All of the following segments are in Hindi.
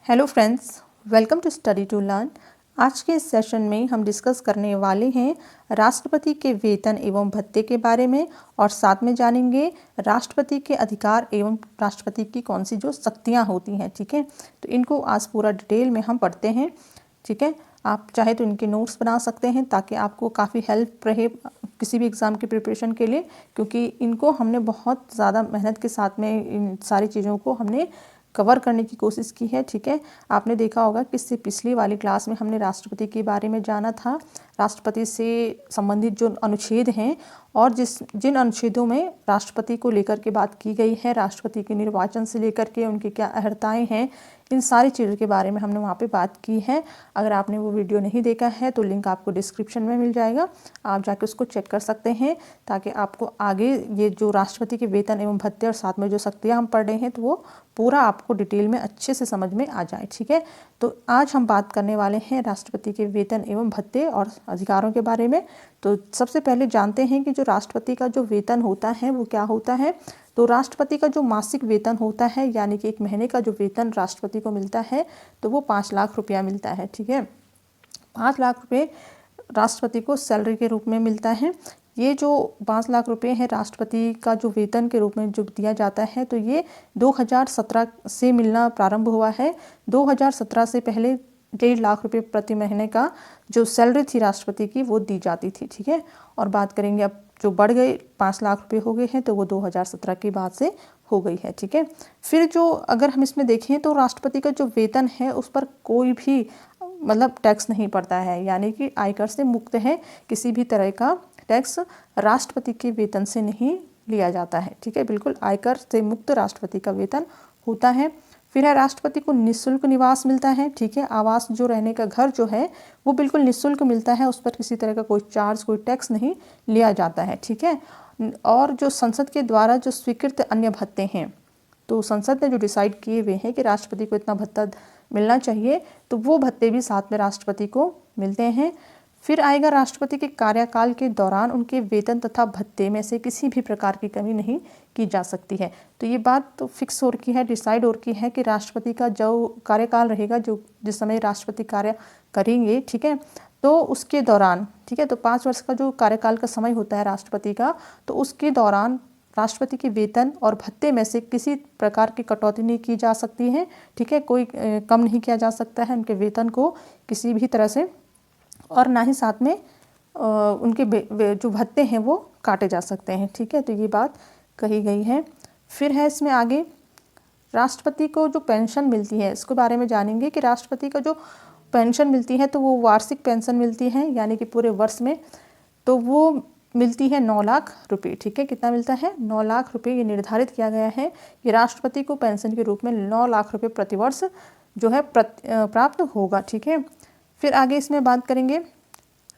Hello friends, welcome to study to learn. आज के इस सेशन में हम डिस्कस करने वाले हैं राष्ट्रपति के वेतन एवं भत्ते के बारे में और साथ में जानेंगे राष्ट्रपति के अधिकार एवं राष्ट्रपति की कौन सी जो शक्तियां होती हैं। ठीक है, तो इनको आज पूरा डिटेल में हम पढ़ते हैं। ठीक है, आप चाहे तो इनके नोट्स बना सकते हैं ताकि आपको काफ़ी हेल्प रहे किसी भी एग्ज़ाम की प्रिपरेशन के लिए, क्योंकि इनको हमने बहुत ज़्यादा मेहनत के साथ में इन सारी चीज़ों को हमने कवर करने की कोशिश की है। ठीक है, आपने देखा होगा कि इससे पिछली वाली क्लास में हमने राष्ट्रपति के बारे में जाना था, राष्ट्रपति से संबंधित जो अनुच्छेद हैं और जिन अनुच्छेदों में राष्ट्रपति को लेकर के बात की गई है, राष्ट्रपति के निर्वाचन से लेकर के उनकी क्या अहर्ताएँ हैं, इन सारी चीज़ों के बारे में हमने वहाँ पे बात की है। अगर आपने वो वीडियो नहीं देखा है तो लिंक आपको डिस्क्रिप्शन में मिल जाएगा, आप जाके उसको चेक कर सकते हैं ताकि आपको आगे ये जो राष्ट्रपति के वेतन एवं भत्ते और साथ में जो शक्तियाँ हम पढ़ रहे हैं तो वो पूरा आपको डिटेल में अच्छे से समझ में आ जाए। ठीक है, तो आज हम बात करने वाले हैं राष्ट्रपति के वेतन एवं भत्ते और अधिकारों के बारे में। तो सबसे पहले जानते हैं कि जो राष्ट्रपति का जो वेतन होता है वो क्या होता है। तो राष्ट्रपति का जो मासिक वेतन होता है, यानी कि एक महीने का जो वेतन राष्ट्रपति को मिलता है तो वो 5 लाख रुपया मिलता है। ठीक है, 5 लाख रुपये राष्ट्रपति को सैलरी के रूप में मिलता है। ये जो 5 लाख रुपए हैं राष्ट्रपति का जो वेतन के रूप में जो दिया जाता है, तो ये 2017 से मिलना प्रारंभ हुआ है। 2017 से पहले 1.5 लाख रुपए प्रति महीने का जो सैलरी थी राष्ट्रपति की वो दी जाती थी। ठीक है, और बात करेंगे अब जो बढ़ गए 5 लाख रुपए हो गए हैं तो वो 2017 के बाद से हो गई है। ठीक है, फिर जो अगर हम इसमें देखें तो राष्ट्रपति का जो वेतन है उस पर कोई भी मतलब टैक्स नहीं पड़ता है, यानी कि आयकर से मुक्त है। किसी भी तरह का टैक्स राष्ट्रपति के वेतन से नहीं लिया जाता है। ठीक है, बिल्कुल आयकर से मुक्त राष्ट्रपति का वेतन होता है। फिर है राष्ट्रपति को निःशुल्क निवास मिलता है। ठीक है, आवास जो रहने का घर जो है वो बिल्कुल निःशुल्क मिलता है, उस पर किसी तरह का कोई चार्ज कोई टैक्स नहीं लिया जाता है। ठीक है, और जो संसद के द्वारा जो स्वीकृत अन्य भत्ते हैं, तो संसद ने जो डिसाइड किए हुए हैं कि राष्ट्रपति को इतना भत्ता मिलना चाहिए, तो वो भत्ते भी साथ में राष्ट्रपति को मिलते हैं। फिर आएगा राष्ट्रपति के कार्यकाल के दौरान उनके वेतन तथा भत्ते में से किसी भी प्रकार की कमी नहीं की जा सकती है। तो ये बात तो फिक्स हो रखी है, डिसाइड हो रखी है कि राष्ट्रपति का जो कार्यकाल रहेगा, जो जिस समय राष्ट्रपति कार्य करेंगे, ठीक है, तो उसके दौरान, ठीक है, तो 5 वर्ष का जो कार्यकाल का समय होता है राष्ट्रपति का, तो उसके दौरान राष्ट्रपति के वेतन और भत्ते में से किसी प्रकार की कटौती नहीं की जा सकती है। ठीक है, कोई कम नहीं किया जा सकता है उनके वेतन को किसी भी तरह से, और ना ही साथ में उनके जो भत्ते हैं वो काटे जा सकते हैं। ठीक है, तो ये बात कही गई है। फिर है इसमें आगे राष्ट्रपति को जो पेंशन मिलती है इसके बारे में जानेंगे कि राष्ट्रपति का जो पेंशन मिलती है तो वो वार्षिक पेंशन मिलती है, यानी कि पूरे वर्ष में, तो वो मिलती है 9 लाख रुपये। ठीक है, कितना मिलता है? 9 लाख रुपये। ये निर्धारित किया गया है कि राष्ट्रपति को पेंशन के रूप में 9 लाख रुपये प्रतिवर्ष जो है प्राप्त होगा। ठीक है, फिर आगे इसमें बात करेंगे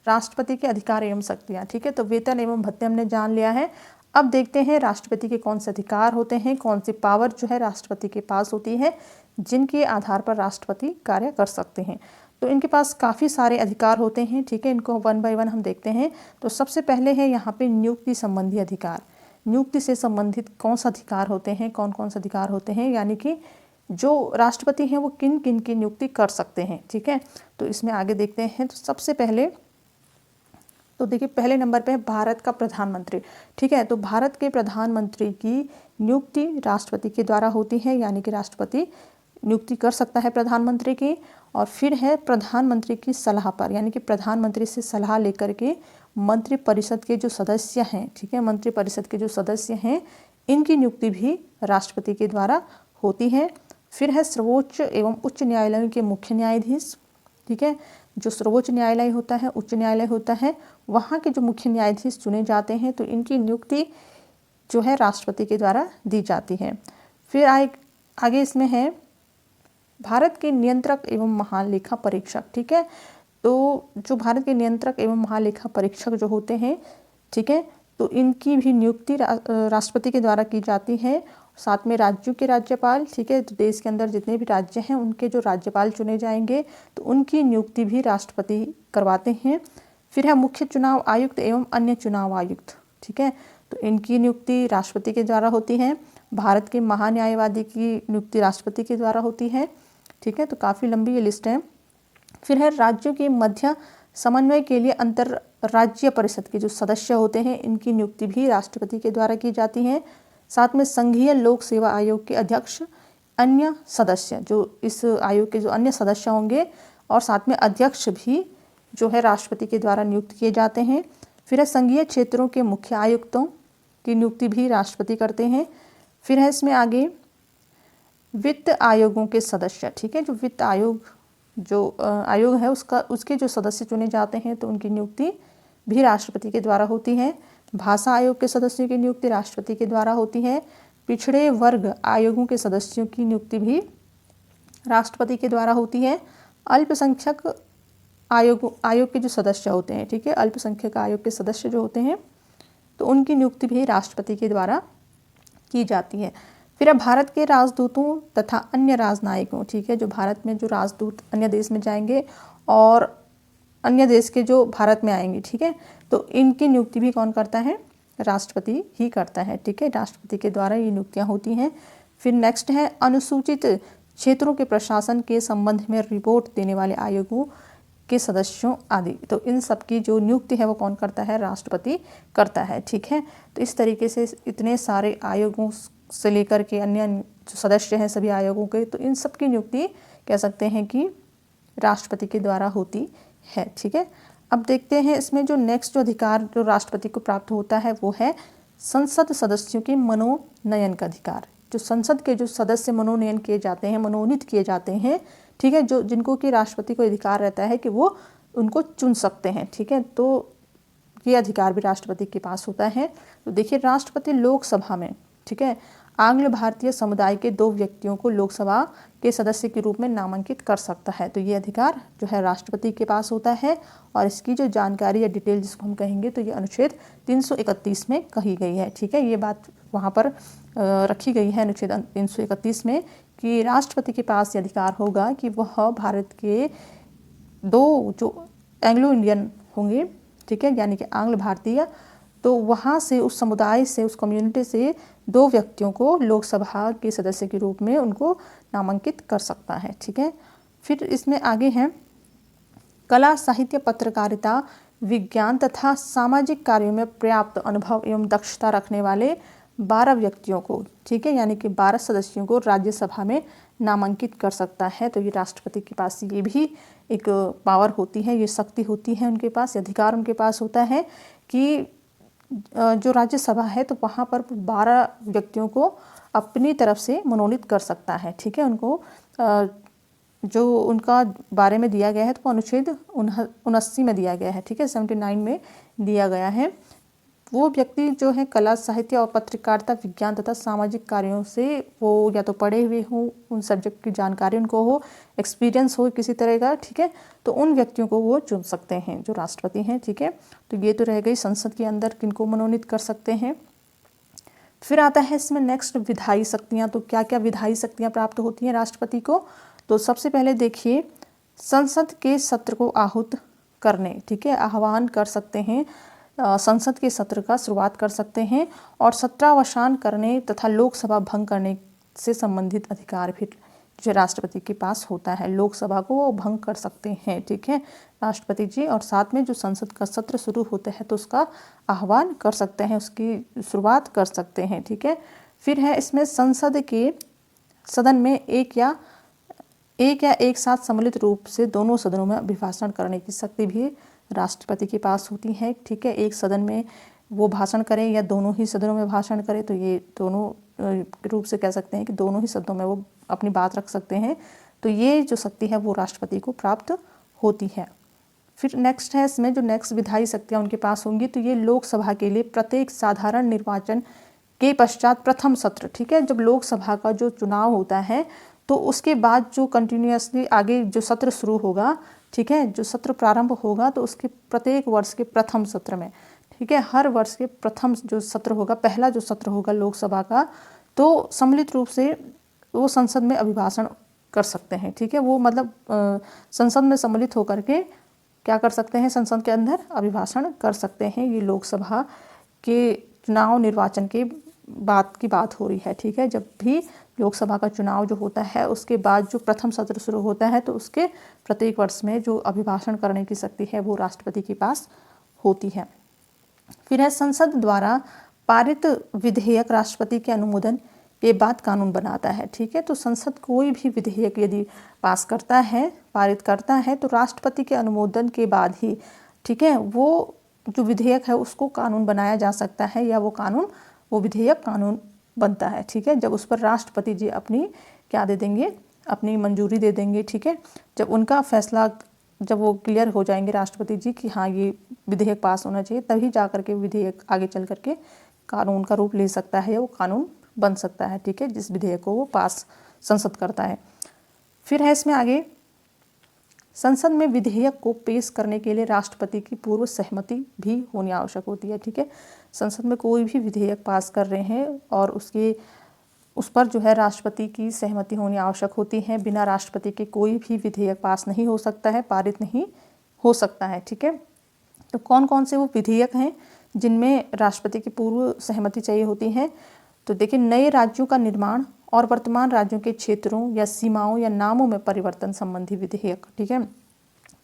राष्ट्रपति के अधिकार एवं शक्तियाँ। ठीक है, तो वेतन एवं भत्ते हमने जान लिया है। अब देखते हैं राष्ट्रपति के कौन से अधिकार होते हैं, कौन सी पावर जो है राष्ट्रपति के पास होती है, जिनके आधार पर राष्ट्रपति कार्य कर सकते हैं। तो इनके पास काफ़ी सारे अधिकार होते हैं। ठीक है, इनको 1 बाय 1 हम देखते हैं। तो सबसे पहले है यहाँ पे नियुक्ति संबंधी अधिकार। नियुक्ति से संबंधित कौन सा अधिकार होते हैं, कौन कौन से अधिकार होते हैं, यानी कि जो राष्ट्रपति हैं वो किन किन की नियुक्ति कर सकते हैं। ठीक है, तो इसमें आगे देखते हैं। तो सबसे पहले तो देखिए पहले नंबर पे है भारत का प्रधानमंत्री। ठीक है, तो भारत के प्रधानमंत्री की नियुक्ति राष्ट्रपति के द्वारा होती है, यानी कि राष्ट्रपति नियुक्ति कर सकता है प्रधानमंत्री की। और फिर है प्रधानमंत्री की सलाह पर, यानी कि प्रधानमंत्री से सलाह लेकर के मंत्रिपरिषद के जो सदस्य हैं, ठीक है, मंत्रिपरिषद के जो सदस्य हैं, इनकी नियुक्ति भी राष्ट्रपति के द्वारा होती है। फिर है सर्वोच्च एवं उच्च न्यायालयों के मुख्य न्यायाधीश। ठीक है, जो सर्वोच्च न्यायालय होता है, उच्च न्यायालय होता है, वहाँ के जो मुख्य न्यायाधीश चुने जाते हैं, तो इनकी नियुक्ति जो है राष्ट्रपति के द्वारा दी जाती है। फिर आगे इसमें है भारत के नियंत्रक एवं महालेखा परीक्षक। ठीक है, तो जो भारत के नियंत्रक एवं महालेखा परीक्षक जो होते हैं, ठीक है, तो इनकी भी नियुक्ति राष्ट्रपति के द्वारा की जाती है। साथ में राज्यों के राज्यपाल, ठीक है, तो देश के अंदर जितने भी राज्य हैं उनके जो राज्यपाल चुने जाएंगे तो उनकी नियुक्ति भी राष्ट्रपति करवाते हैं। फिर है मुख्य चुनाव आयुक्त एवं अन्य चुनाव आयुक्त। ठीक है, तो इनकी नियुक्ति राष्ट्रपति के द्वारा होती है। भारत के महान्यायवादी की नियुक्ति राष्ट्रपति के द्वारा होती है। ठीक है, तो काफ़ी लंबी ये लिस्ट है। फिर है राज्यों के मध्य समन्वय के लिए अंतर राज्य परिषद के जो सदस्य होते हैं इनकी नियुक्ति भी राष्ट्रपति के द्वारा की जाती है। साथ में संघीय लोक सेवा आयोग के अध्यक्ष, अन्य सदस्य जो इस आयोग के जो अन्य सदस्य होंगे और साथ में अध्यक्ष भी जो है राष्ट्रपति के द्वारा नियुक्त किए जाते हैं। फिर है संघीय क्षेत्रों के मुख्य आयुक्तों की नियुक्ति भी राष्ट्रपति करते हैं। फिर है इसमें आगे वित्त आयोगों के सदस्य, ठीक है, जो वित्त आयोग जो आयोग है उसके जो सदस्य चुने जाते हैं तो उनकी नियुक्ति भी राष्ट्रपति के द्वारा होती है। भाषा आयोग के सदस्यों की नियुक्ति राष्ट्रपति के द्वारा होती है। पिछड़े वर्ग आयोगों के सदस्यों की नियुक्ति भी राष्ट्रपति के द्वारा होती है। अल्पसंख्यक आयोग के जो सदस्य होते हैं, ठीक है, अल्पसंख्यक आयोग के सदस्य जो होते हैं तो उनकी नियुक्ति भी राष्ट्रपति के द्वारा की जाती है। फिर अब भारत के राजदूतों तथा अन्य राजनयिकों, ठीक है, जो भारत में जो राजदूत अन्य देश में जाएंगे और अन्य देश के जो भारत में आएंगे, ठीक है, तो इनकी नियुक्ति भी कौन करता है? राष्ट्रपति ही करता है, ठीक है, राष्ट्रपति के द्वारा ये नियुक्तियां होती हैं। फिर नेक्स्ट है अनुसूचित क्षेत्रों के प्रशासन के संबंध में रिपोर्ट देने वाले आयोगों के सदस्यों आदि, तो इन सब की जो नियुक्ति है वो कौन करता है? राष्ट्रपति करता है, ठीक है। तो इस तरीके से इतने सारे आयोगों से लेकर के अन्य जो सदस्य हैं सभी आयोगों के, तो इन सब की नियुक्ति कह सकते हैं कि राष्ट्रपति के द्वारा होती है, ठीक है। अब देखते हैं इसमें जो नेक्स्ट जो अधिकार जो राष्ट्रपति को प्राप्त होता है वो है संसद सदस्यों के मनोनयन का अधिकार। जो संसद के जो सदस्य मनोनयन किए जाते हैं, मनोनीत किए जाते हैं, ठीक है, जो जिनको कि राष्ट्रपति को अधिकार रहता है कि वो उनको चुन सकते हैं, ठीक है, तो ये अधिकार भी राष्ट्रपति के पास होता है। तो देखिए राष्ट्रपति लोकसभा में, ठीक है, आंग्ल भारतीय समुदाय के 2 व्यक्तियों को लोकसभा के सदस्य के रूप में नामांकित कर सकता है। तो ये अधिकार जो है राष्ट्रपति के पास होता है और इसकी जो जानकारी या डिटेल जिसको हम कहेंगे तो ये अनुच्छेद 331 में कही गई है, ठीक है। ये बात वहाँ पर रखी गई है अनुच्छेद 331 में कि राष्ट्रपति के पास ये अधिकार होगा कि वह भारत के 2 जो एंग्लो इंडियन होंगे, ठीक है, यानी कि आंग्ल भारतीय, तो वहाँ से उस समुदाय से उस कम्युनिटी से 2 व्यक्तियों को लोकसभा के सदस्य के रूप में उनको नामांकित कर सकता है, ठीक है। फिर इसमें आगे हैं कला, साहित्य, पत्रकारिता, विज्ञान तथा सामाजिक कार्यों में पर्याप्त अनुभव एवं दक्षता रखने वाले 12 व्यक्तियों को, ठीक है, यानी कि 12 सदस्यों को राज्यसभा में नामांकित कर सकता है। तो ये राष्ट्रपति के पास ये भी एक पावर होती है, ये शक्ति होती है उनके पास, अधिकार उनके पास होता है कि जो राज्यसभा है तो वहाँ पर 12 व्यक्तियों को अपनी तरफ से मनोनीत कर सकता है, ठीक है। उनको जो उनका बारे में दिया गया है तो वो अनुच्छेद 79 में दिया गया है, ठीक है, 79 में दिया गया है। वो व्यक्ति जो है कला, साहित्य और पत्रकारिता, विज्ञान तथा सामाजिक कार्यों से वो या तो पढ़े हुए हों, उन सब्जेक्ट की जानकारी उनको हो, एक्सपीरियंस हो किसी तरह का, ठीक है, तो उन व्यक्तियों को वो चुन सकते हैं जो राष्ट्रपति हैं, ठीक है। तो ये तो रह गई संसद के अंदर किनको मनोनीत कर सकते हैं। फिर आता है इसमें नेक्स्ट विधायी शक्तियाँ। तो क्या क्या विधायी शक्तियाँ प्राप्त होती हैं राष्ट्रपति को? तो सबसे पहले देखिए संसद के सत्र को आहूत करने, ठीक है, आह्वान कर सकते हैं, संसद के सत्र का शुरुआत कर सकते हैं और सत्रावसान करने तथा लोकसभा भंग करने से संबंधित अधिकार भी जो राष्ट्रपति के पास होता है। लोकसभा को वो भंग कर सकते हैं, ठीक है, राष्ट्रपति जी, और साथ में जो संसद का सत्र शुरू होता है तो उसका आह्वान कर सकते हैं, उसकी शुरुआत कर सकते हैं, ठीक है। फिर है इसमें संसद के सदन में एक या एक साथ सम्मिलित रूप से दोनों सदनों में अभिभाषण करने की शक्ति भी राष्ट्रपति के पास होती है, ठीक है। एक सदन में वो भाषण करें या दोनों ही सदनों में भाषण करें, तो ये दोनों रूप से कह सकते हैं कि दोनों ही सदनों में वो अपनी बात रख सकते हैं। तो ये जो शक्ति है वो राष्ट्रपति को प्राप्त होती है। फिर नेक्स्ट है इसमें जो नेक्स्ट विधायी शक्तियाँ उनके पास होंगी, तो ये लोकसभा के लिए प्रत्येक साधारण निर्वाचन के पश्चात प्रथम सत्र, ठीक है, जब लोकसभा का जो चुनाव होता है तो उसके बाद जो कंटिन्यूसली आगे जो सत्र शुरू होगा, ठीक है, जो सत्र प्रारंभ होगा तो उसके प्रत्येक वर्ष के प्रथम सत्र में, ठीक है, हर वर्ष के प्रथम जो सत्र होगा, पहला जो सत्र होगा लोकसभा का, तो सम्मिलित रूप से वो संसद में अभिभाषण कर सकते हैं, ठीक है। वो मतलब संसद में सम्मिलित होकर के क्या कर सकते हैं, संसद के अंदर अभिभाषण कर सकते हैं। ये लोकसभा के चुनाव निर्वाचन के बात की बात हो रही है, ठीक है। जब भी लोकसभा का चुनाव जो होता है उसके बाद जो प्रथम सत्र शुरू होता है तो उसके प्रत्येक वर्ष में जो अभिभाषण करने की शक्ति है वो राष्ट्रपति के पास होती है। फिर है संसद द्वारा पारित विधेयक राष्ट्रपति के अनुमोदन के बाद कानून बनाता है, ठीक है। तो संसद कोई भी विधेयक यदि पास करता है, पारित करता है तो राष्ट्रपति के अनुमोदन के बाद ही, ठीक है, वो जो विधेयक है उसको कानून बनाया जा सकता है या वो विधेयक कानून बनता है, ठीक है। जब उस पर राष्ट्रपति जी अपनी क्या दे देंगे, अपनी मंजूरी दे देंगे, ठीक है। जब उनका फैसला, जब वो क्लियर हो जाएंगे राष्ट्रपति जी कि हाँ ये विधेयक पास होना चाहिए, तभी जा करके विधेयक आगे चल करके कानून का रूप ले सकता है या वो कानून बन सकता है, ठीक है, जिस विधेयक को वो पास संसद करता है। फिर है इसमें आगे, संसद में विधेयक को पेश करने के लिए राष्ट्रपति की पूर्व सहमति भी होनी आवश्यक होती है, ठीक है। संसद में कोई भी विधेयक पास कर रहे हैं और उस पर जो है राष्ट्रपति की सहमति होनी आवश्यक होती है। बिना राष्ट्रपति के कोई भी विधेयक पास नहीं हो सकता है, पारित नहीं हो सकता है, ठीक है। तो कौन कौन से वो विधेयक हैं जिनमें राष्ट्रपति की पूर्व सहमति चाहिए होती है? तो देखिए, नए राज्यों का निर्माण और वर्तमान राज्यों के क्षेत्रों या सीमाओं या नामों में परिवर्तन संबंधी विधेयक, ठीक है।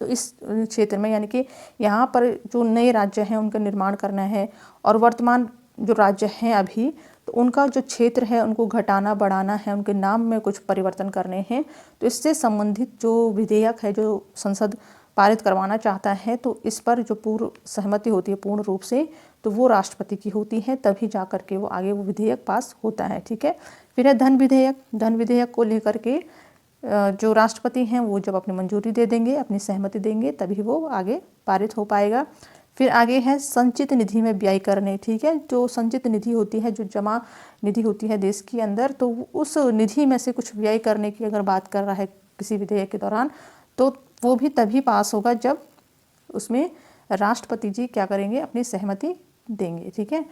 तो इस क्षेत्र में यानी कि यहाँ पर जो नए राज्य हैं उनका निर्माण करना है और वर्तमान जो राज्य हैं अभी, तो उनका जो क्षेत्र है उनको घटाना बढ़ाना है, उनके नाम में कुछ परिवर्तन करने हैं। तो इससे संबंधित जो विधेयक है जो संसद पारित करवाना चाहता है, तो इस पर जो पूर्व सहमति होती है पूर्ण रूप से, तो वो राष्ट्रपति की होती है, तभी जा कर के वो आगे वो विधेयक पास होता है, ठीक है। फिर है धन विधेयक। धन विधेयक को लेकर के जो राष्ट्रपति हैं वो जब अपनी मंजूरी दे देंगे, अपनी सहमति देंगे, तभी वो आगे पारित हो पाएगा। फिर आगे है संचित निधि में व्यय करने, ठीक है। जो संचित निधि होती है, जो जमा निधि होती है देश के अंदर, तो उस निधि में से कुछ व्यय करने की अगर बात कर रहा है किसी विधेयक के दौरान, तो वो भी तभी पास होगा जब उसमें राष्ट्रपति जी क्या करेंगे, अपनी सहमति देंगे, ठीक है।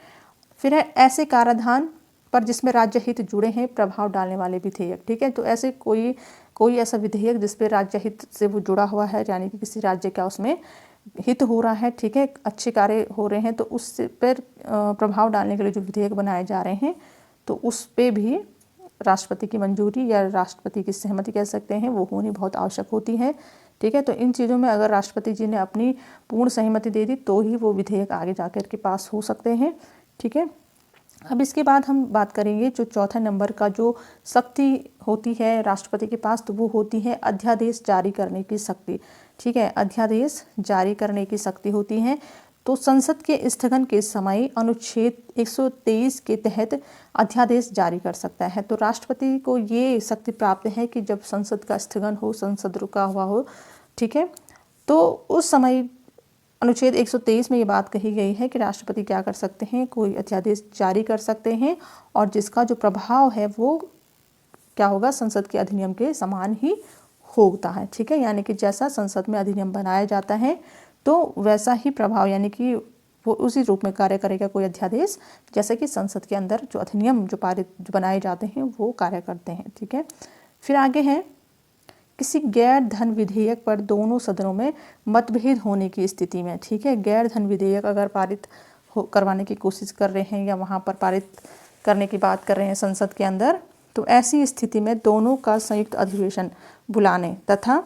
फिर है ऐसे कराधान पर जिसमें राज्य हित जुड़े हैं प्रभाव डालने वाले विधेयक, ठीक है। तो ऐसे कोई ऐसा विधेयक जिस पे राज्य हित से वो जुड़ा हुआ है, यानी कि किसी राज्य का उसमें हित हो रहा है, ठीक है, अच्छे कार्य हो रहे हैं, तो उस पर प्रभाव डालने के लिए जो विधेयक बनाए जा रहे हैं, तो उस पे भी राष्ट्रपति की मंजूरी या राष्ट्रपति की सहमति कह सकते हैं वो होनी बहुत आवश्यक होती है, ठीक है। तो इन चीज़ों में अगर राष्ट्रपति जी ने अपनी पूर्ण सहमति दे दी तो ही वो विधेयक आगे जाकर के पास हो सकते हैं, ठीक है। अब इसके बाद हम बात करेंगे जो चौथा नंबर का जो शक्ति होती है राष्ट्रपति के पास, तो वो होती है अध्यादेश जारी करने की शक्ति, ठीक है। अध्यादेश जारी करने की शक्ति होती है। तो संसद के स्थगन के समय अनुच्छेद 123 के तहत अध्यादेश जारी कर सकता है। तो राष्ट्रपति को ये शक्ति प्राप्त है कि जब संसद का स्थगन हो, संसद रुका हुआ हो, ठीक है, तो उस समय अनुच्छेद 123 में ये बात कही गई है कि राष्ट्रपति क्या कर सकते हैं, कोई अध्यादेश जारी कर सकते हैं और जिसका जो प्रभाव है वो क्या होगा, संसद के अधिनियम के समान ही होता है, ठीक है। यानी कि जैसा संसद में अधिनियम बनाया जाता है तो वैसा ही प्रभाव, यानी कि वो उसी रूप में कार्य करेगा कोई अध्यादेश, जैसे कि संसद के अंदर जो अधिनियम जो बनाए जाते हैं वो कार्य करते हैं, ठीक है। फिर आगे है किसी गैर धन विधेयक पर दोनों सदनों में मतभेद होने की स्थिति में, ठीक है। गैर धन विधेयक अगर पारित करवाने की कोशिश कर रहे हैं या वहाँ पर पारित करने की बात कर रहे हैं संसद के अंदर, तो ऐसी स्थिति में दोनों का संयुक्त अधिवेशन बुलाने तथा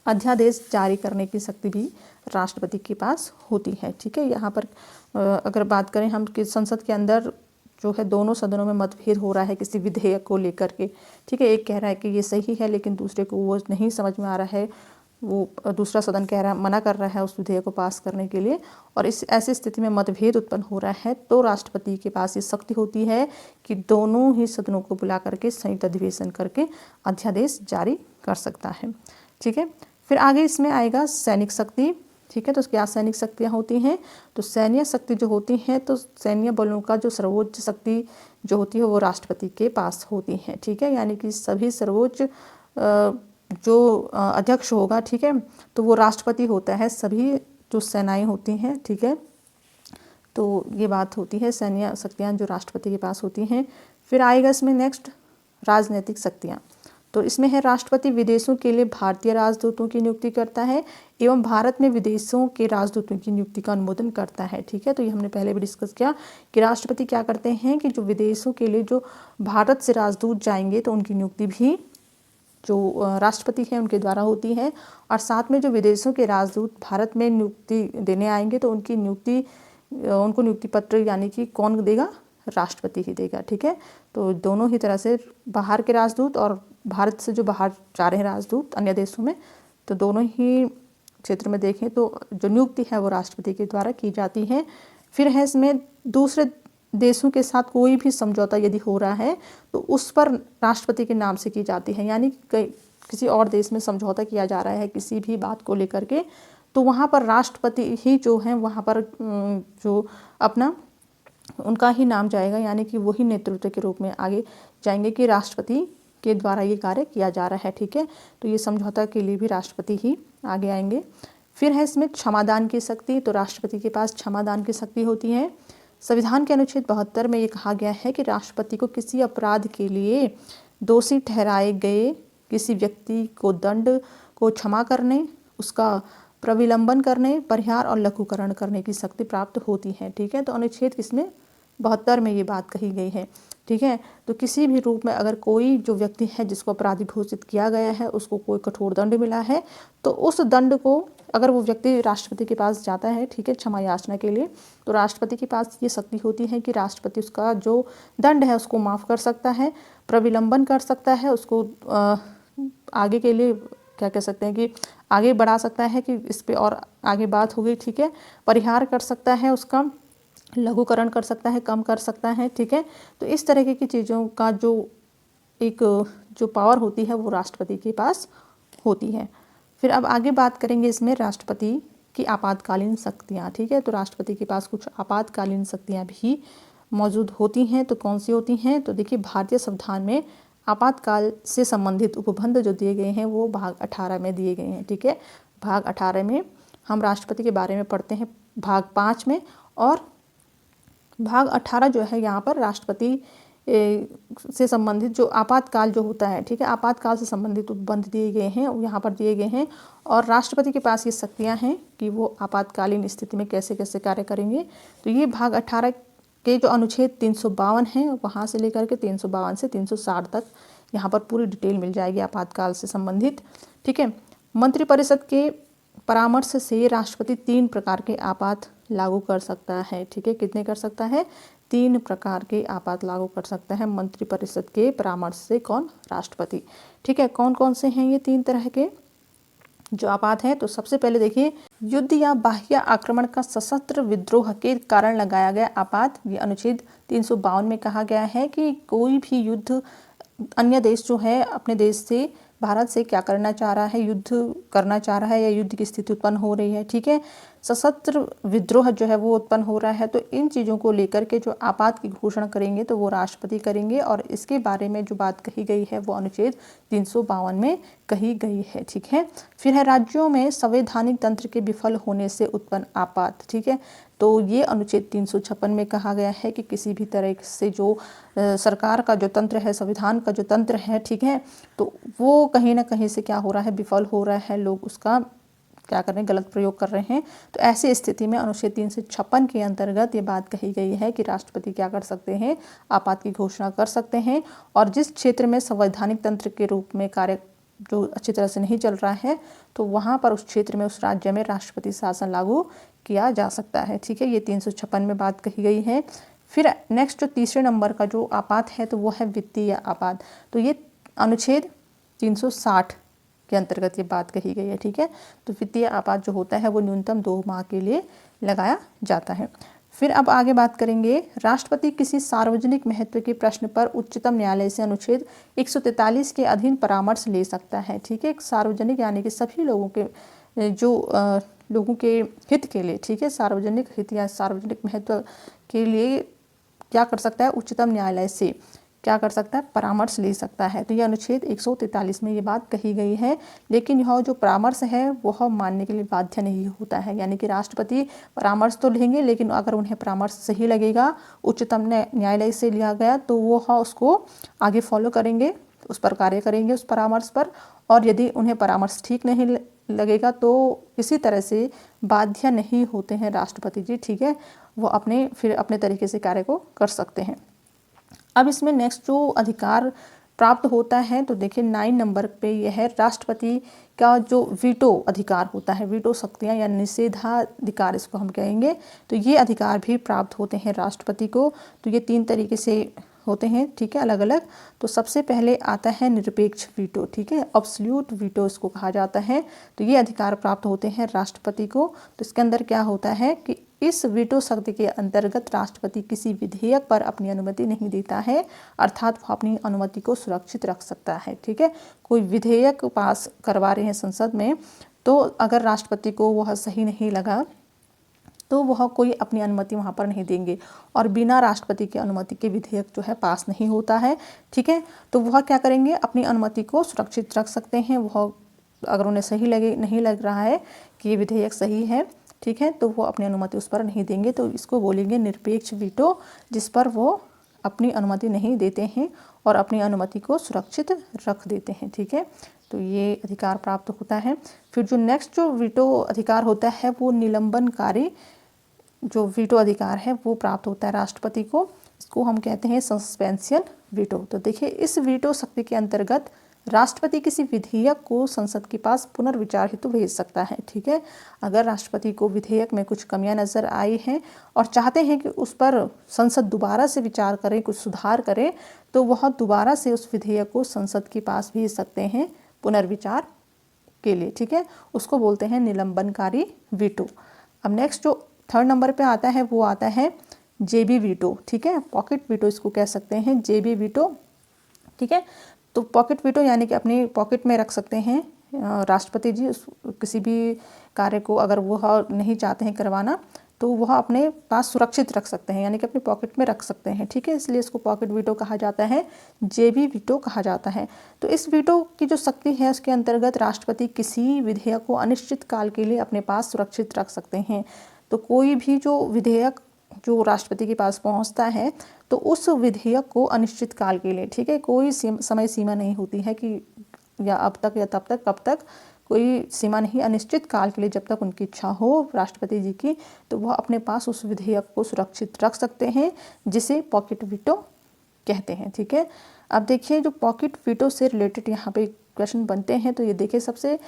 अध्यादेश जारी करने की शक्ति भी राष्ट्रपति के पास होती है, ठीक है। यहाँ पर अगर बात करें हम कि संसद के अंदर जो है दोनों सदनों में मतभेद हो रहा है किसी विधेयक को लेकर के, ठीक है। एक कह रहा है कि ये सही है लेकिन दूसरे को वो नहीं समझ में आ रहा है, वो दूसरा सदन कह रहा है, मना कर रहा है उस विधेयक को पास करने के लिए, और इस ऐसी स्थिति में मतभेद उत्पन्न हो रहा है, तो राष्ट्रपति के पास ये शक्ति होती है कि दोनों ही सदनों को बुला करके संयुक्त अधिवेशन करके अध्यादेश जारी कर सकता है, ठीक है। फिर आगे इसमें आएगा सैनिक शक्ति, ठीक है। तो क्या सैनिक शक्तियाँ होती हैं, तो सैन्य शक्ति जो होती हैं, तो सैन्य बलों का जो सर्वोच्च शक्ति जो होती है वो राष्ट्रपति के पास होती है, ठीक है। यानी कि सभी सर्वोच्च जो अध्यक्ष होगा, ठीक है, तो वो राष्ट्रपति होता है, सभी जो सेनाएं होती हैं, ठीक है। तो ये बात होती है सैन्य शक्तियाँ जो राष्ट्रपति के पास होती हैं। फिर आएगा इसमें नेक्स्ट राजनीतिक शक्तियाँ। तो इसमें है राष्ट्रपति विदेशों के लिए भारतीय राजदूतों की नियुक्ति करता है एवं भारत में विदेशों के राजदूतों की नियुक्ति का अनुमोदन करता है। ठीक है, तो ये हमने पहले भी डिस्कस किया कि राष्ट्रपति क्या करते हैं कि जो विदेशों के लिए जो भारत से राजदूत जाएंगे तो उनकी नियुक्ति भी जो राष्ट्रपति हैं उनके द्वारा होती है, और साथ में जो विदेशों के राजदूत भारत में नियुक्ति देने आएंगे तो उनको नियुक्ति पत्र यानी कि कौन देगा, राष्ट्रपति ही देगा। ठीक है, तो दोनों ही तरह से बाहर के राजदूत और भारत से जो बाहर जा रहे हैं राजदूत अन्य देशों में, तो दोनों ही क्षेत्र में देखें तो जो नियुक्ति है वो राष्ट्रपति के द्वारा की जाती है। फिर है इसमें दूसरे देशों के साथ कोई भी समझौता यदि हो रहा है तो उस पर राष्ट्रपति के नाम से की जाती है, यानी किसी और देश में समझौता किया जा रहा है किसी भी बात को लेकर के, तो वहाँ पर राष्ट्रपति ही जो हैं वहाँ पर जो अपना उनका ही नाम जाएगा, यानी कि वही नेतृत्व के रूप में आगे जाएंगे कि राष्ट्रपति के द्वारा ये कार्य किया जा रहा है। ठीक है, तो ये समझौता के लिए भी राष्ट्रपति ही आगे आएंगे। फिर है इसमें क्षमादान की शक्ति, तो राष्ट्रपति के पास क्षमादान की शक्ति होती है। संविधान के अनुच्छेद 72 में ये कहा गया है कि राष्ट्रपति को किसी अपराध के लिए दोषी ठहराए गए किसी व्यक्ति को दंड को क्षमा करने, उसका प्रविलंबन करने, परिहार और लघुकरण करने की शक्ति प्राप्त होती है। ठीक है, तो अनुच्छेद इसमें 72 में ये बात कही गई है। ठीक है, तो किसी भी रूप में अगर कोई जो व्यक्ति है जिसको अपराधी घोषित किया गया है उसको कोई कठोर दंड मिला है तो उस दंड को अगर वो व्यक्ति राष्ट्रपति के पास जाता है, ठीक है, क्षमा याचना के लिए, तो राष्ट्रपति के पास ये शक्ति होती है कि राष्ट्रपति उसका जो दंड है उसको माफ़ कर सकता है, प्रविलंबन कर सकता है, उसको आगे के लिए क्या कह सकते हैं कि आगे बढ़ा सकता है कि इस पे और आगे बात होगी। ठीक है, परिहार कर सकता है, उसका लघुकरण कर सकता है, कम कर सकता है। ठीक है, तो इस तरह की चीज़ों का जो पावर होती है वो राष्ट्रपति के पास होती है। फिर अब आगे बात करेंगे इसमें राष्ट्रपति की आपातकालीन शक्तियाँ। ठीक है, तो राष्ट्रपति के पास कुछ आपातकालीन शक्तियाँ भी मौजूद होती हैं। तो कौन सी होती हैं, तो देखिए भारतीय संविधान में आपातकाल से संबंधित उपबंध जो दिए गए हैं वो भाग 18 में दिए गए हैं। ठीक है, भाग 18 में हम राष्ट्रपति के बारे में पढ़ते हैं भाग 5 में, और भाग 18 जो है यहाँ पर राष्ट्रपति से संबंधित जो आपातकाल जो होता है, ठीक है, आपातकाल से संबंधित उपबंध दिए गए हैं, यहाँ पर दिए गए हैं, और राष्ट्रपति के पास ये शक्तियाँ हैं कि वो आपातकालीन स्थिति में कैसे कैसे कार्य करेंगे। तो ये भाग 18 के जो अनुच्छेद 352 हैं वहाँ से लेकर के 352 से 360 तक यहाँ पर पूरी डिटेल मिल जाएगी आपातकाल से संबंधित। ठीक है, मंत्रिपरिषद के परामर्श से राष्ट्रपति 3 प्रकार के आपात लागू कर सकता है। ठीक है, कितने कर सकता है, 3 प्रकार के आपात लागू कर सकता है मंत्रिपरिषद के परामर्श से। कौन, राष्ट्रपति। ठीक है, कौन कौन से हैं ये 3 तरह के जो आपात हैं, तो सबसे पहले देखिए युद्ध या बाह्य आक्रमण का सशस्त्र विद्रोह के कारण लगाया गया आपात। ये अनुच्छेद 352 में कहा गया है कि कोई भी युद्ध अन्य देश जो है अपने देश से भारत से क्या करना चाह रहा है, युद्ध करना चाह रहा है या युद्ध की स्थिति उत्पन्न हो रही है। ठीक है, सशस्त्र विद्रोह जो है वो उत्पन्न हो रहा है, तो इन चीज़ों को लेकर के जो आपात की घोषणा करेंगे तो वो राष्ट्रपति करेंगे, और इसके बारे में जो बात कही गई है वो अनुच्छेद 352 में कही गई है। ठीक है, फिर है राज्यों में संवैधानिक तंत्र के विफल होने से उत्पन्न आपात। ठीक है, तो ये अनुच्छेद 356 में कहा गया है कि किसी भी तरह से जो सरकार का जो तंत्र है, संविधान का जो तंत्र है, ठीक है, तो वो कहीं ना कहीं से क्या हो रहा है, विफल हो रहा है, लोग उसका क्या कर रहे हैं, गलत प्रयोग कर रहे हैं। तो ऐसी स्थिति में अनुच्छेद 356 के अंतर्गत ये बात कही गई है कि राष्ट्रपति क्या कर सकते हैं, आपात की घोषणा कर सकते हैं, और जिस क्षेत्र में संवैधानिक तंत्र के रूप में कार्य जो अच्छी तरह से नहीं चल रहा है तो वहाँ पर उस क्षेत्र में, उस राज्य में राष्ट्रपति शासन लागू किया जा सकता है। ठीक है, ये 356 में बात कही गई है। फिर नेक्स्ट जो तीसरे नंबर का जो आपात है तो वो है वित्तीय आपात। तो ये अनुच्छेद 360 के अंतर्गत ये बात कही गई है। ठीक है, तो वित्तीय आपात जो होता है वो न्यूनतम 2 माह के लिए लगाया जाता है। फिर अब आगे बात करेंगे, राष्ट्रपति किसी सार्वजनिक महत्व के प्रश्न पर उच्चतम न्यायालय से अनुच्छेद 143 के अधीन परामर्श ले सकता है। ठीक है, सार्वजनिक यानी कि सभी लोगों के लोगों के हित के लिए, ठीक है, सार्वजनिक हित या सार्वजनिक महत्व के लिए क्या कर सकता है, उच्चतम न्यायालय से क्या कर सकता है, परामर्श ले सकता है। तो यह अनुच्छेद 143 में ये बात कही गई है, लेकिन यह जो परामर्श है वह मानने के लिए बाध्य नहीं होता है, यानी कि राष्ट्रपति परामर्श तो लेंगे लेकिन अगर उन्हें परामर्श सही लगेगा, उच्चतम न्यायालय से लिया गया, तो वो उसको आगे फॉलो करेंगे, उस पर कार्य करेंगे, उस परामर्श पर। और यदि उन्हें परामर्श ठीक नहीं लगेगा तो किसी तरह से बाध्य नहीं होते हैं राष्ट्रपति जी, ठीक है, वो फिर अपने तरीके से कार्य को कर सकते हैं। अब इसमें नेक्स्ट जो अधिकार प्राप्त होता है तो देखिए 9 नंबर पे यह है राष्ट्रपति का जो वीटो अधिकार होता है, वीटो शक्तियाँ या निषेधाधिकार इसको हम कहेंगे, तो ये अधिकार भी प्राप्त होते हैं राष्ट्रपति को। तो ये 3 तरीके से होते हैं, ठीक है, अलग अलग। तो सबसे पहले आता है निरपेक्ष वीटो, ठीक है, एब्सोल्यूट वीटो इसको कहा जाता है। तो ये अधिकार प्राप्त होते हैं राष्ट्रपति को। तो इसके अंदर क्या होता है कि इस वीटो शक्ति के अंतर्गत राष्ट्रपति किसी विधेयक पर अपनी अनुमति नहीं देता है, अर्थात वो अपनी अनुमति को सुरक्षित रख सकता है, ठीक है। कोई विधेयक पास करवा रहे हैं संसद में, तो अगर राष्ट्रपति को वह सही नहीं लगा तो वह कोई अपनी अनुमति वहाँ पर नहीं देंगे, और बिना राष्ट्रपति की अनुमति के विधेयक जो है पास नहीं होता है, ठीक है। तो वह क्या करेंगे, अपनी अनुमति को सुरक्षित रख सकते हैं। वह अगर उन्हें सही नहीं लग रहा है कि ये विधेयक सही है, ठीक है, तो वो अपनी अनुमति उस पर नहीं देंगे। तो इसको बोलेंगे निरपेक्ष वीटो, जिस पर वो अपनी अनुमति नहीं देते हैं और अपनी अनुमति को सुरक्षित रख देते हैं, ठीक है। तो ये अधिकार प्राप्त होता है। फिर जो नेक्स्ट जो वीटो अधिकार होता है वो निलंबनकारी जो वीटो अधिकार है वो प्राप्त होता है राष्ट्रपति को। इसको हम कहते हैं सस्पेंशन वीटो। तो देखिए इस वीटो शक्ति के अंतर्गत राष्ट्रपति किसी विधेयक को संसद के पास पुनर्विचार हेतु भेज सकता है, ठीक है। अगर राष्ट्रपति को विधेयक में कुछ कमियां नजर आई हैं और चाहते हैं कि उस पर संसद दोबारा से विचार करे, कुछ सुधार करे, तो वह दोबारा से उस विधेयक को संसद के पास भेज सकते हैं पुनर्विचार के लिए, ठीक है। उसको बोलते हैं निलंबनकारी वीटो। अब नेक्स्ट जो 3rd नंबर पे आता है वो आता है जेबी वीटो, ठीक है, पॉकेट वीटो इसको कह सकते हैं, जेबी वीटो, ठीक है। तो पॉकेट वीटो यानी कि अपनी पॉकेट में रख सकते हैं राष्ट्रपति जी किसी भी कार्य को, अगर वह नहीं चाहते हैं करवाना तो वह अपने पास सुरक्षित रख सकते हैं, यानी कि अपनी पॉकेट में रख सकते हैं, ठीक है। इसलिए इसको पॉकेट वीटो कहा जाता है, जेबी वीटो कहा जाता है। तो इस वीटो की जो शक्ति है उसके अंतर्गत राष्ट्रपति किसी विधेयक को अनिश्चित काल के लिए अपने पास सुरक्षित रख सकते हैं। तो कोई भी जो विधेयक जो राष्ट्रपति के पास पहुंचता है तो उस विधेयक को अनिश्चित काल के लिए, ठीक है, कोई समय सीमा नहीं होती है कि या अब तक या तब तक, कब तक, कोई सीमा नहीं, अनिश्चित काल के लिए जब तक उनकी इच्छा हो राष्ट्रपति जी की, तो वह अपने पास उस विधेयक को सुरक्षित रख सकते हैं, जिसे पॉकेट वीटो कहते हैं, ठीक है। अब देखिए जो पॉकेट वीटो से रिलेटेड यहाँ पे क्वेश्चन बनते हैं, तो ये देखिए सबसे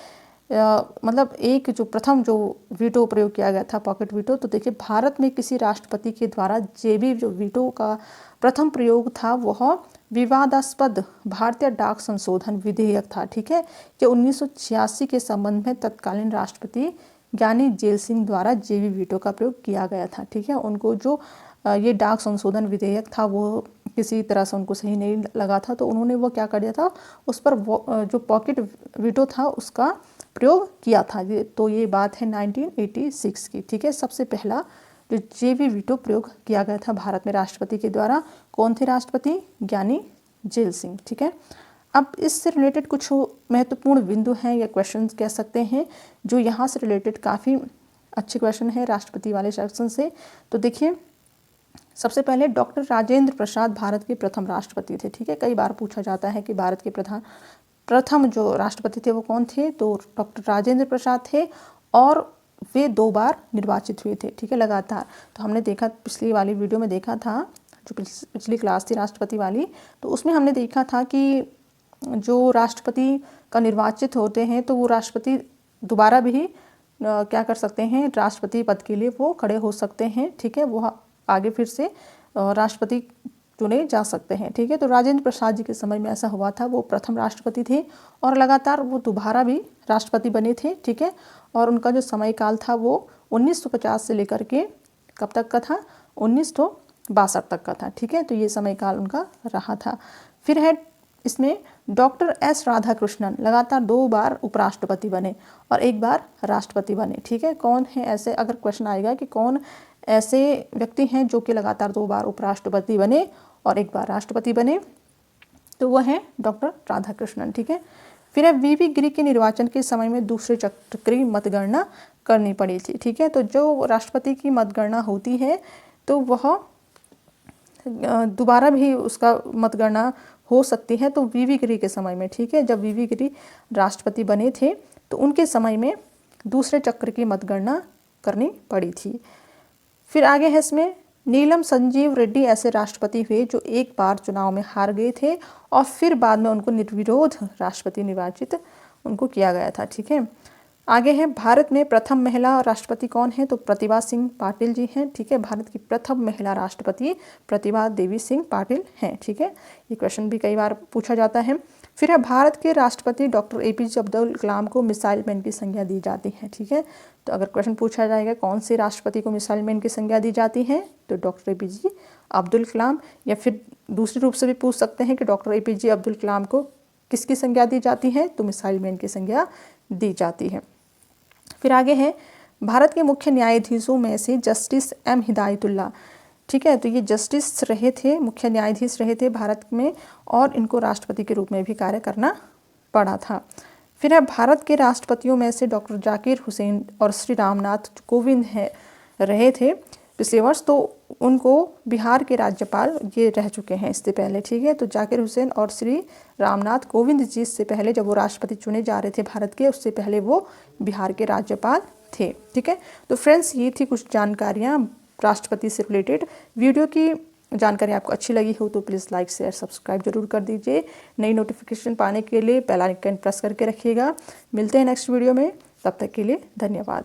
मतलब एक जो प्रथम जो वीटो प्रयोग किया गया था पॉकेट वीटो, तो देखिए भारत में किसी राष्ट्रपति के द्वारा जेबी जो वीटो का प्रथम प्रयोग था वह विवादास्पद भारतीय डाक संशोधन विधेयक था, ठीक है। ये 1986 के संबंध में तत्कालीन राष्ट्रपति ज्ञानी जेल सिंह द्वारा जेबी वीटो का प्रयोग किया गया था, ठीक है। उनको जो ये डाक संशोधन विधेयक था वो किसी तरह से उनको सही नहीं लगा था, तो उन्होंने वो क्या कर दिया था, उस पर जो पॉकेट वीटो था उसका प्रयोग किया था। तो ये बात है 1986 की, ठीक है। सबसे पहला जो जेबी वीटो प्रयोग किया गया था भारत में राष्ट्रपति के द्वारा। कौन थे राष्ट्रपति? ज्ञानी जेल सिंह, ठीक है। अब इससे रिलेटेड कुछ महत्वपूर्ण बिंदु हैं या क्वेश्चन कह सकते हैं जो यहाँ से रिलेटेड काफ़ी अच्छे क्वेश्चन है राष्ट्रपति वाले सेक्शन से। तो देखिए सबसे पहले डॉक्टर राजेंद्र प्रसाद भारत के प्रथम राष्ट्रपति थे, ठीक है। कई बार पूछा जाता है कि भारत के प्रथम जो राष्ट्रपति थे वो कौन थे, तो डॉक्टर राजेंद्र प्रसाद थे और वे 2 बार निर्वाचित हुए थे, ठीक है, लगातार। तो हमने देखा पिछली वाली वीडियो में देखा था, जो पिछली क्लास थी राष्ट्रपति वाली, तो उसमें हमने देखा था कि जो राष्ट्रपति का निर्वाचित होते हैं तो वो राष्ट्रपति दोबारा भी क्या कर सकते हैं, राष्ट्रपति पद के लिए वो खड़े हो सकते हैं, ठीक है। वो आगे फिर से राष्ट्रपति चुने जा सकते हैं, ठीक है। तो राजेंद्र प्रसाद जी के समय में ऐसा हुआ था, वो प्रथम राष्ट्रपति थे और लगातार वो दोबारा भी राष्ट्रपति बने थे, ठीक है। और उनका जो समयकाल था वो 1950 से लेकर के कब तक का था, 1962 तक का था, ठीक है। तो ये समयकाल उनका रहा था। फिर है इसमें डॉक्टर एस राधाकृष्णन लगातार 2 बार उपराष्ट्रपति बने और 1 बार राष्ट्रपति बने, ठीक है। कौन है ऐसे, अगर क्वेश्चन आएगा कि कौन ऐसे व्यक्ति हैं जो कि लगातार 2 बार उपराष्ट्रपति बने और 1 बार राष्ट्रपति बने, तो वह है डॉक्टर राधाकृष्णन, ठीक है। फिर है वीवी गिरी के निर्वाचन के समय में दूसरे चक्र की मतगणना करनी पड़ी थी, ठीक है। तो जो राष्ट्रपति की मतगणना होती है तो वह दोबारा भी उसका मतगणना हो सकती है तो वीवी गिरी के समय में, ठीक है। जब वीवी गिरी राष्ट्रपति बने थे तो उनके समय में दूसरे चक्र की मतगणना करनी पड़ी थी। फिर आगे है इसमें नीलम संजीव रेड्डी ऐसे राष्ट्रपति हुए जो एक बार चुनाव में हार गए थे और फिर बाद में उनको निर्विरोध राष्ट्रपति निर्वाचित उनको किया गया था, ठीक है। आगे है भारत में प्रथम महिला राष्ट्रपति कौन है, तो प्रतिभा सिंह पाटिल जी हैं, ठीक है। भारत की प्रथम महिला राष्ट्रपति प्रतिभा देवी सिंह पाटिल हैं, ठीक है। ये क्वेश्चन भी कई बार पूछा जाता है। फिर है भारत के राष्ट्रपति डॉक्टर APJ अब्दुल कलाम को मिसाइल मैन की संज्ञा दी जाती है, ठीक है। तो अगर क्वेश्चन पूछा जाएगा कौन से राष्ट्रपति को मिसाइल मैन की संज्ञा दी जाती है, तो डॉक्टर APJ अब्दुल कलाम, या फिर दूसरे रूप से भी पूछ सकते हैं कि डॉक्टर APJ अब्दुल कलाम को किसकी संज्ञा दी जाती है, तो मिसाइल मैन की संज्ञा दी जाती है। फिर आगे है भारत के मुख्य न्यायाधीशों में से जस्टिस M हिदायतुल्लाह, ठीक है। तो ये जस्टिस रहे थे, मुख्य न्यायाधीश रहे थे भारत में और इनको राष्ट्रपति के रूप में भी कार्य करना पड़ा था। फिर है भारत के राष्ट्रपतियों में से डॉक्टर जाकिर हुसैन और श्री रामनाथ कोविंद रहे थे पिछले वर्ष, तो उनको बिहार के राज्यपाल ये रह चुके हैं इससे पहले, ठीक है। तो जाकिर हुसैन और श्री रामनाथ कोविंद जी से पहले जब वो राष्ट्रपति चुने जा रहे थे भारत के, उससे पहले वो बिहार के राज्यपाल थे, ठीक है। तो फ्रेंड्स ये थी कुछ जानकारियाँ राष्ट्रपति से रिलेटेड। वीडियो की जानकारी आपको अच्छी लगी हो तो प्लीज़ लाइक शेयर सब्सक्राइब जरूर कर दीजिए। नई नोटिफिकेशन पाने के लिए बेल आइकन प्रेस करके रखिएगा। मिलते हैं नेक्स्ट वीडियो में, तब तक के लिए धन्यवाद।